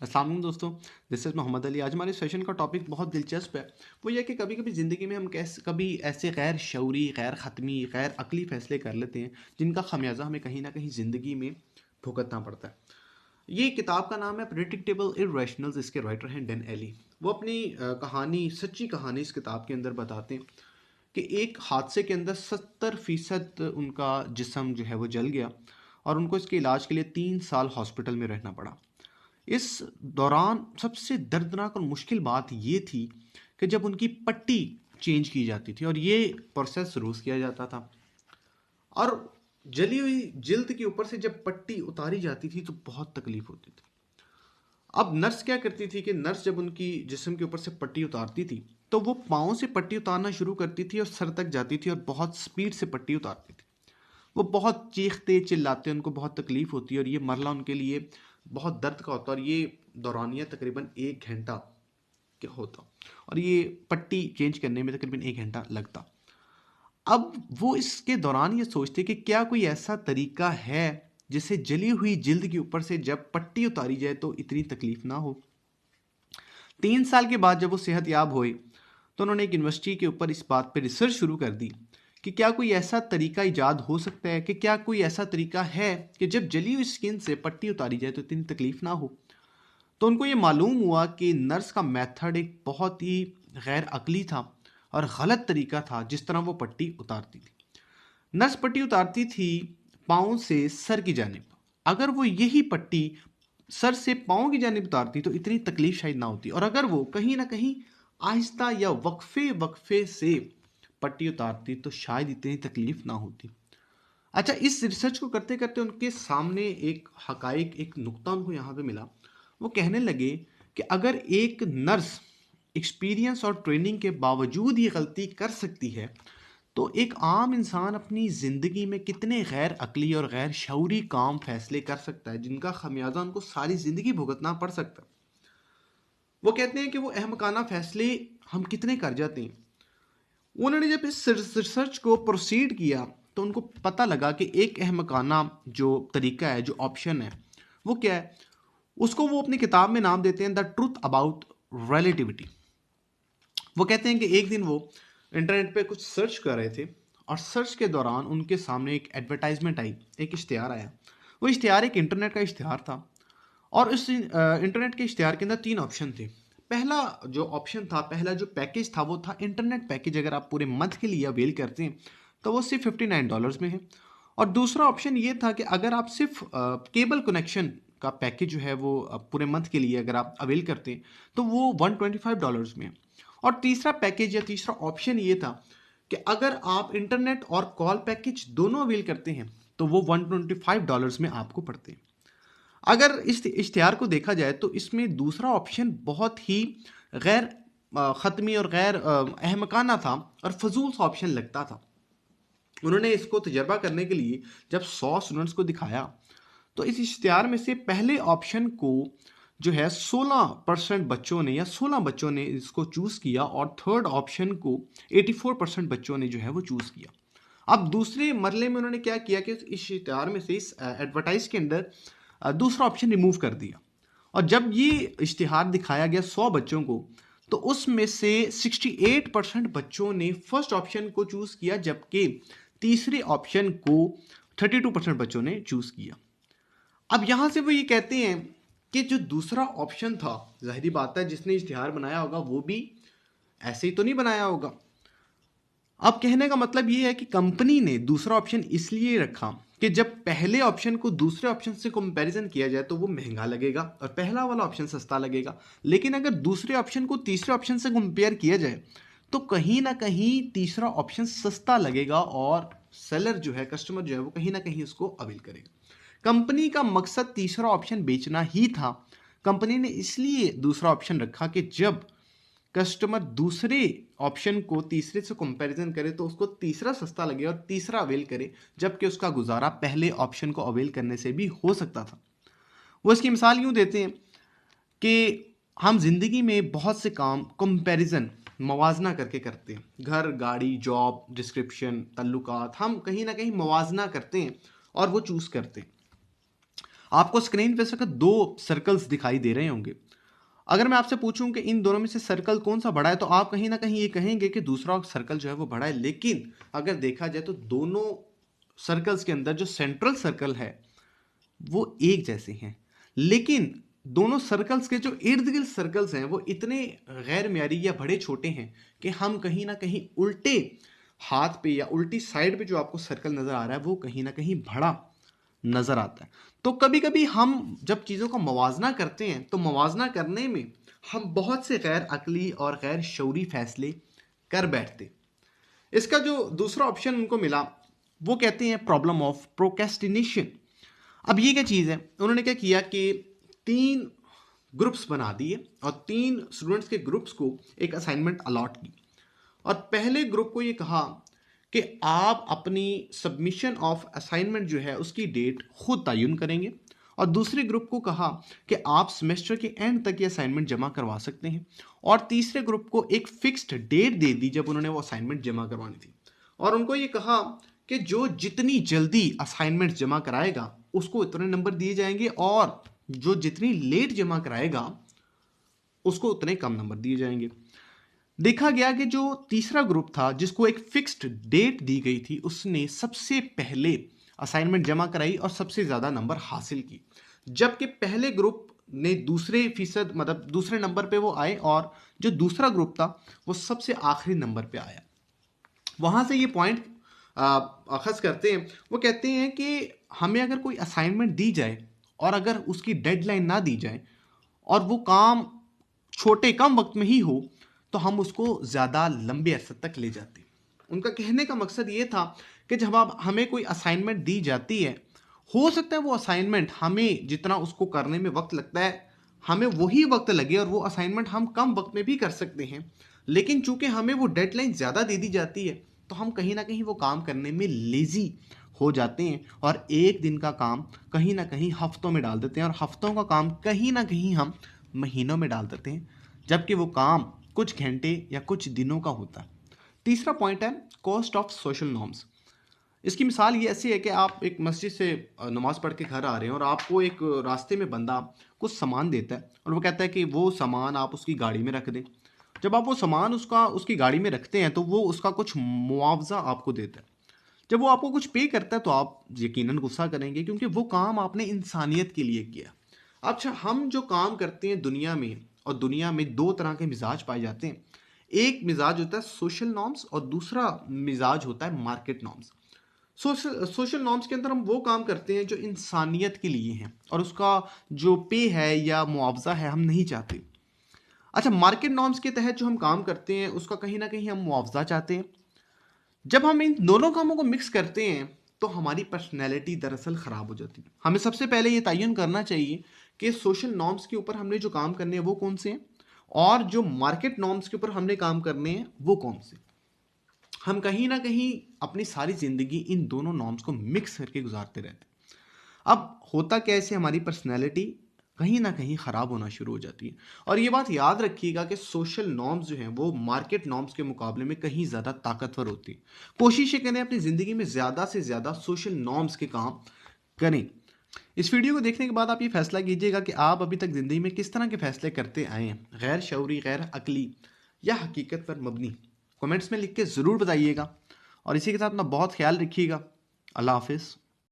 अस्सलाम वालेकुम दोस्तों, दिस इज़ मोहम्मद अली। आज हमारे सेशन का टॉपिक बहुत दिलचस्प है। वो ये है कि कभी कभी ज़िंदगी में हम कैसे कभी ऐसे गैर शऊरी, गैर ख़त्मी, गैर अक़ली फ़ैसले कर लेते हैं जिनका ख़मियाज़ा हमें कहीं ना कहीं ज़िंदगी में भुगतना पड़ता है। ये किताब का नाम है प्रेडिक्टेबल इर्रेशनल्स। इसके राइटर हैं डैन एली। वो अपनी कहानी, सच्ची कहानी इस किताब के अंदर बताते हैं कि एक हादसे के अंदर 70% उनका जिस्म जो है वो जल गया और उनको इसके इलाज के लिए 3 साल हॉस्पिटल में रहना पड़ा। इस दौरान सबसे दर्दनाक और मुश्किल बात ये थी कि जब उनकी पट्टी चेंज की जाती थी और ये प्रोसेस रोज़ किया जाता था, और जली हुई जिल्द के ऊपर से जब पट्टी उतारी जाती थी तो बहुत तकलीफ होती थी। अब नर्स क्या करती थी कि नर्स जब उनकी जिस्म के ऊपर से पट्टी उतारती थी तो वो पाँव से पट्टी उतारना शुरू करती थी और सर तक जाती थी और बहुत स्पीड से पट्टी उतारती थी। वो बहुत चीखते चिल्लाते, उनको बहुत तकलीफ होती है और ये मरला उनके लिए बहुत दर्द का होता है। और ये दौरानिया तकरीबन 1 घंटा क्या होता और ये पट्टी चेंज करने में तकरीबन 1 घंटा लगता। अब वो इसके दौरान ये सोचते कि क्या कोई ऐसा तरीका है जिससे जली हुई जिल्द के ऊपर से जब पट्टी उतारी जाए तो इतनी तकलीफ ना हो। 3 साल के बाद जब वो सेहत याब हुए तो उन्होंने एक यूनिवर्सिटी के ऊपर इस बात पर रिसर्च शुरू कर दी कि क्या कोई ऐसा तरीका इजाद हो सकता है, कि क्या कोई ऐसा तरीका है कि जब जली हुई स्किन से पट्टी उतारी जाए तो इतनी तकलीफ ना हो। तो उनको ये मालूम हुआ कि नर्स का मेथड एक बहुत ही गैर अकली था और गलत तरीका था जिस तरह वो पट्टी उतारती थी। नस पट्टी उतारती थी पाँव से सर की जानिब। अगर वो यही पट्टी सर से पाँव की जानिब उतारती तो इतनी तकलीफ शायद ना होती, और अगर वो कहीं ना कहीं आहिस्ता या वक्फे वक्फे से पट्टी उतारती तो शायद इतनी तकलीफ ना होती। अच्छा, इस रिसर्च को करते करते उनके सामने एक हकाइक, एक नुक्ता उनको यहाँ पे मिला। वो कहने लगे कि अगर एक नर्स एक्सपीरियंस और ट्रेनिंग के बावजूद ये गलती कर सकती है तो एक आम इंसान अपनी ज़िंदगी में कितने गैर अकली और गैर शऊरी काम फैसले कर सकता है जिनका खमियाजा उनको सारी ज़िंदगी भुगतना पड़ सकता है। वो कहते हैं कि वो अहमकाना फैसले हम कितने कर जाते हैं। उन्होंने जब इस रिसर्च को प्रोसीड किया तो उनको पता लगा कि एक अहमकाना जो तरीका है, जो ऑप्शन है, वो क्या है। उसको वो अपनी किताब में नाम देते हैं द ट्रूथ अबाउट रिलेटिविटी। वो कहते हैं कि एक दिन वो इंटरनेट पे कुछ सर्च कर रहे थे और सर्च के दौरान उनके सामने एक एडवर्टाइजमेंट आई, एक इश्तिहार आया। वो इश्तिहार एक इंटरनेट का इश्तिहार था और इस इंटरनेट के इश्तिहार के अंदर 3 ऑप्शन थे। पहला जो ऑप्शन था, पहला जो पैकेज था वो था इंटरनेट पैकेज। अगर आप पूरे मंथ के लिए अवेल करते हैं तो वो सिर्फ $59 में है। और दूसरा ऑप्शन ये था कि अगर आप सिर्फ केबल कनेक्शन का पैकेज जो है वो पूरे मंथ के लिए अगर आप अवेल करते हैं तो वो $125 में है। और तीसरा पैकेज या तीसरा ऑप्शन ये था कि अगर आप इंटरनेट और कॉल पैकेज दोनों अवेल करते हैं तो वो $125 में आपको पड़ते हैं। अगर इस इश्तिहार को देखा जाए तो इसमें दूसरा ऑप्शन बहुत ही गैर ख़त्मी और गैर अहमकाना था और फजूल सा ऑप्शन लगता था। उन्होंने इसको तजर्बा करने के लिए जब 100 स्टूडेंट्स को दिखाया तो इस इश्तिहार में से पहले ऑप्शन को जो है 16% बच्चों ने, या 16 बच्चों ने इसको चूज़ किया और थर्ड ऑप्शन को 84% बच्चों ने जो है वो चूज़ किया। अब दूसरे मरले में उन्होंने क्या किया कि इस इश्तिहार में से, इस एडवर्टाइज के अंदर दूसरा ऑप्शन रिमूव कर दिया। और जब ये इश्तिहार दिखाया गया 100 बच्चों को तो उसमें से 68% बच्चों ने फर्स्ट ऑप्शन को चूज़ किया, जबकि तीसरे ऑप्शन को 32% बच्चों ने चूज़ किया। अब यहाँ से वो ये कहते हैं कि जो दूसरा ऑप्शन था, जाहिर बात है जिसने इश्तिहार बनाया होगा वो भी ऐसे ही तो नहीं बनाया होगा। अब कहने का मतलब ये है कि कंपनी ने दूसरा ऑप्शन इसलिए रखा कि जब पहले ऑप्शन को दूसरे ऑप्शन से कंपैरिजन किया जाए तो वो महंगा लगेगा और पहला वाला ऑप्शन सस्ता लगेगा। लेकिन अगर दूसरे ऑप्शन को तीसरे ऑप्शन से कंपेयर किया जाए तो कहीं ना कहीं तीसरा ऑप्शन सस्ता लगेगा और सेलर जो है, कस्टमर जो है, वो कहीं ना कहीं उसको अवेल करेगा। कंपनी का मकसद तीसरा ऑप्शन बेचना ही था। कंपनी ने इसलिए दूसरा ऑप्शन रखा कि जब कस्टमर दूसरे ऑप्शन को तीसरे से कंपैरिजन करे तो उसको तीसरा सस्ता लगे और तीसरा अवेल करे, जबकि उसका गुजारा पहले ऑप्शन को अवेल करने से भी हो सकता था। वो इसकी मिसाल यूँ देते हैं कि हम जिंदगी में बहुत से काम कंपैरिजन, मवाजना करके करते हैं। घर, गाड़ी, जॉब डिस्क्रिप्शन, तल्लुकात, हम कहीं ना कहीं मवाजना करते हैं और वो चूज़ करते हैं। आपको स्क्रीन पे सिर्फ दो सर्कल्स दिखाई दे रहे होंगे। अगर मैं आपसे पूछूं कि इन दोनों में से सर्कल कौन सा बड़ा है, तो आप कहीं ना कहीं ये कहेंगे कि दूसरा सर्कल जो है वो बड़ा है। लेकिन अगर देखा जाए तो दोनों सर्कल्स के अंदर जो सेंट्रल सर्कल है वो एक जैसे हैं, लेकिन दोनों सर्कल्स के जो इर्द गिर्द सर्कल्स हैं वो इतने गैर म्यारी या बड़े छोटे हैं कि हम कहीं ना कहीं उल्टे हाथ पे या उल्टी साइड पे जो आपको सर्कल नजर आ रहा है वो कहीं ना कहीं बड़ा नजर आता है। तो कभी कभी हम जब चीज़ों का मवाजना करते हैं तो मवाजना करने में हम बहुत से गैर अकली और गैर शऊरी फैसले कर बैठते। इसका जो दूसरा ऑप्शन उनको मिला वो कहते हैं प्रॉब्लम ऑफ प्रोकेस्टिनेशन। अब ये क्या चीज़ है, उन्होंने क्या किया कि 3 ग्रुप्स बना दिए और 3 स्टूडेंट्स के ग्रुप्स को एक असाइनमेंट अलॉट की। और पहले ग्रुप को ये कहा कि आप अपनी सबमिशन ऑफ असाइनमेंट जो है उसकी डेट खुद तयन करेंगे, और दूसरे ग्रुप को कहा कि आप सेमेस्टर के एंड तक ये असाइनमेंट जमा करवा सकते हैं, और तीसरे ग्रुप को एक फिक्स्ड डेट दे दी जब उन्होंने वो असाइनमेंट जमा करवानी थी, और उनको ये कहा कि जो जितनी जल्दी असाइनमेंट जमा कराएगा उसको इतने नंबर दिए जाएंगे, और जो जितनी लेट जमा कराएगा उसको उतने कम नंबर दिए जाएंगे। देखा गया कि जो तीसरा ग्रुप था जिसको एक फिक्स्ड डेट दी गई थी उसने सबसे पहले असाइनमेंट जमा कराई और सबसे ज़्यादा नंबर हासिल की, जबकि पहले ग्रुप ने दूसरे फीसद मतलब दूसरे नंबर पे वो आए, और जो दूसरा ग्रुप था वो सबसे आखिरी नंबर पे आया। वहाँ से ये पॉइंट अखज़ करते हैं, वो कहते हैं कि हमें अगर कोई असाइनमेंट दी जाए और अगर उसकी डेडलाइन ना दी जाए और वो काम छोटे कम वक्त में ही हो तो हम उसको ज़्यादा लंबे अरसे तक ले जाते हैं। उनका कहने का मकसद ये था कि जब आप हमें कोई असाइनमेंट दी जाती है, हो सकता है वो असाइनमेंट हमें जितना उसको करने में वक्त लगता है हमें वही वक्त लगे और वो असाइनमेंट हम कम वक्त में भी कर सकते हैं, लेकिन चूंकि हमें वो डेडलाइन ज़्यादा दे दी जाती है तो हम कहीं ना कहीं वो काम करने में लेज़ी हो जाते हैं और एक दिन का काम कहीं ना कहीं हफ्तों में डाल देते हैं, और हफ्तों का काम कहीं ना कहीं हम महीनों में डाल देते हैं, जबकि वो काम कुछ घंटे या कुछ दिनों का होता है। तीसरा पॉइंट है कॉस्ट ऑफ सोशल नॉर्म्स। इसकी मिसाल ये ऐसी है कि आप एक मस्जिद से नमाज पढ़ के घर आ रहे हैं और आपको एक रास्ते में बंदा कुछ सामान देता है और वो कहता है कि वो सामान आप उसकी गाड़ी में रख दें। जब आप वो सामान उसकी गाड़ी में रखते हैं तो वो उसका कुछ मुआवजा आपको देता है। जब वो आपको कुछ पे करता है तो आप यकीनन गुस्सा करेंगे क्योंकि वो काम आपने इंसानियत के लिए किया। अच्छा, हम जो काम करते हैं दुनिया में, और दुनिया में 2 तरह के मिजाज पाए जाते हैं। एक मिजाज होता है सोशल नॉर्म्स और दूसरा मिजाज होता है मार्केट नॉर्म्स। सोशल नॉर्म्स के अंदर हम वो काम करते हैं जो इंसानियत के लिए हैं और उसका जो पे है या मुआवजा है हम नहीं चाहते। अच्छा, मार्केट नॉर्म्स के तहत जो हम काम करते हैं उसका कहीं ना कहीं हम मुआवजा चाहते हैं। जब हम इन दोनों कामों को मिक्स करते हैं तो हमारी पर्सनैलिटी दरअसल ख़राब हो जाती है। हमें सबसे पहले ये तयन करना चाहिए कि सोशल नॉर्म्स के ऊपर हमने जो काम करने हैं वो कौन से हैं, और जो मार्केट नॉर्म्स के ऊपर हमने काम करने हैं वो कौन से। हम कहीं ना कहीं अपनी सारी ज़िंदगी इन दोनों नॉर्म्स को मिक्स करके गुजारते रहते हैं। अब होता कैसे, हमारी पर्सनैलिटी कहीं ना कहीं ख़राब होना शुरू हो जाती है। और ये बात याद रखिएगा कि सोशल नॉर्म्स जो हैं वो मार्केट नॉर्म्स के मुकाबले में कहीं ज़्यादा ताकतवर होती है। कोशिश ये करें अपनी ज़िंदगी में ज़्यादा से ज़्यादा सोशल नॉर्म्स के काम करें। इस वीडियो को देखने के बाद आप ये फैसला कीजिएगा कि आप अभी तक ज़िंदगी में किस तरह के फैसले करते आए हैं, गैर शऊरी, गैर अकली या हकीकत पर मबनी। कमेंट्स में लिख के ज़रूर बताइएगा और इसी के साथ अपना बहुत ख्याल रखिएगा। अल्लाह हाफिज़।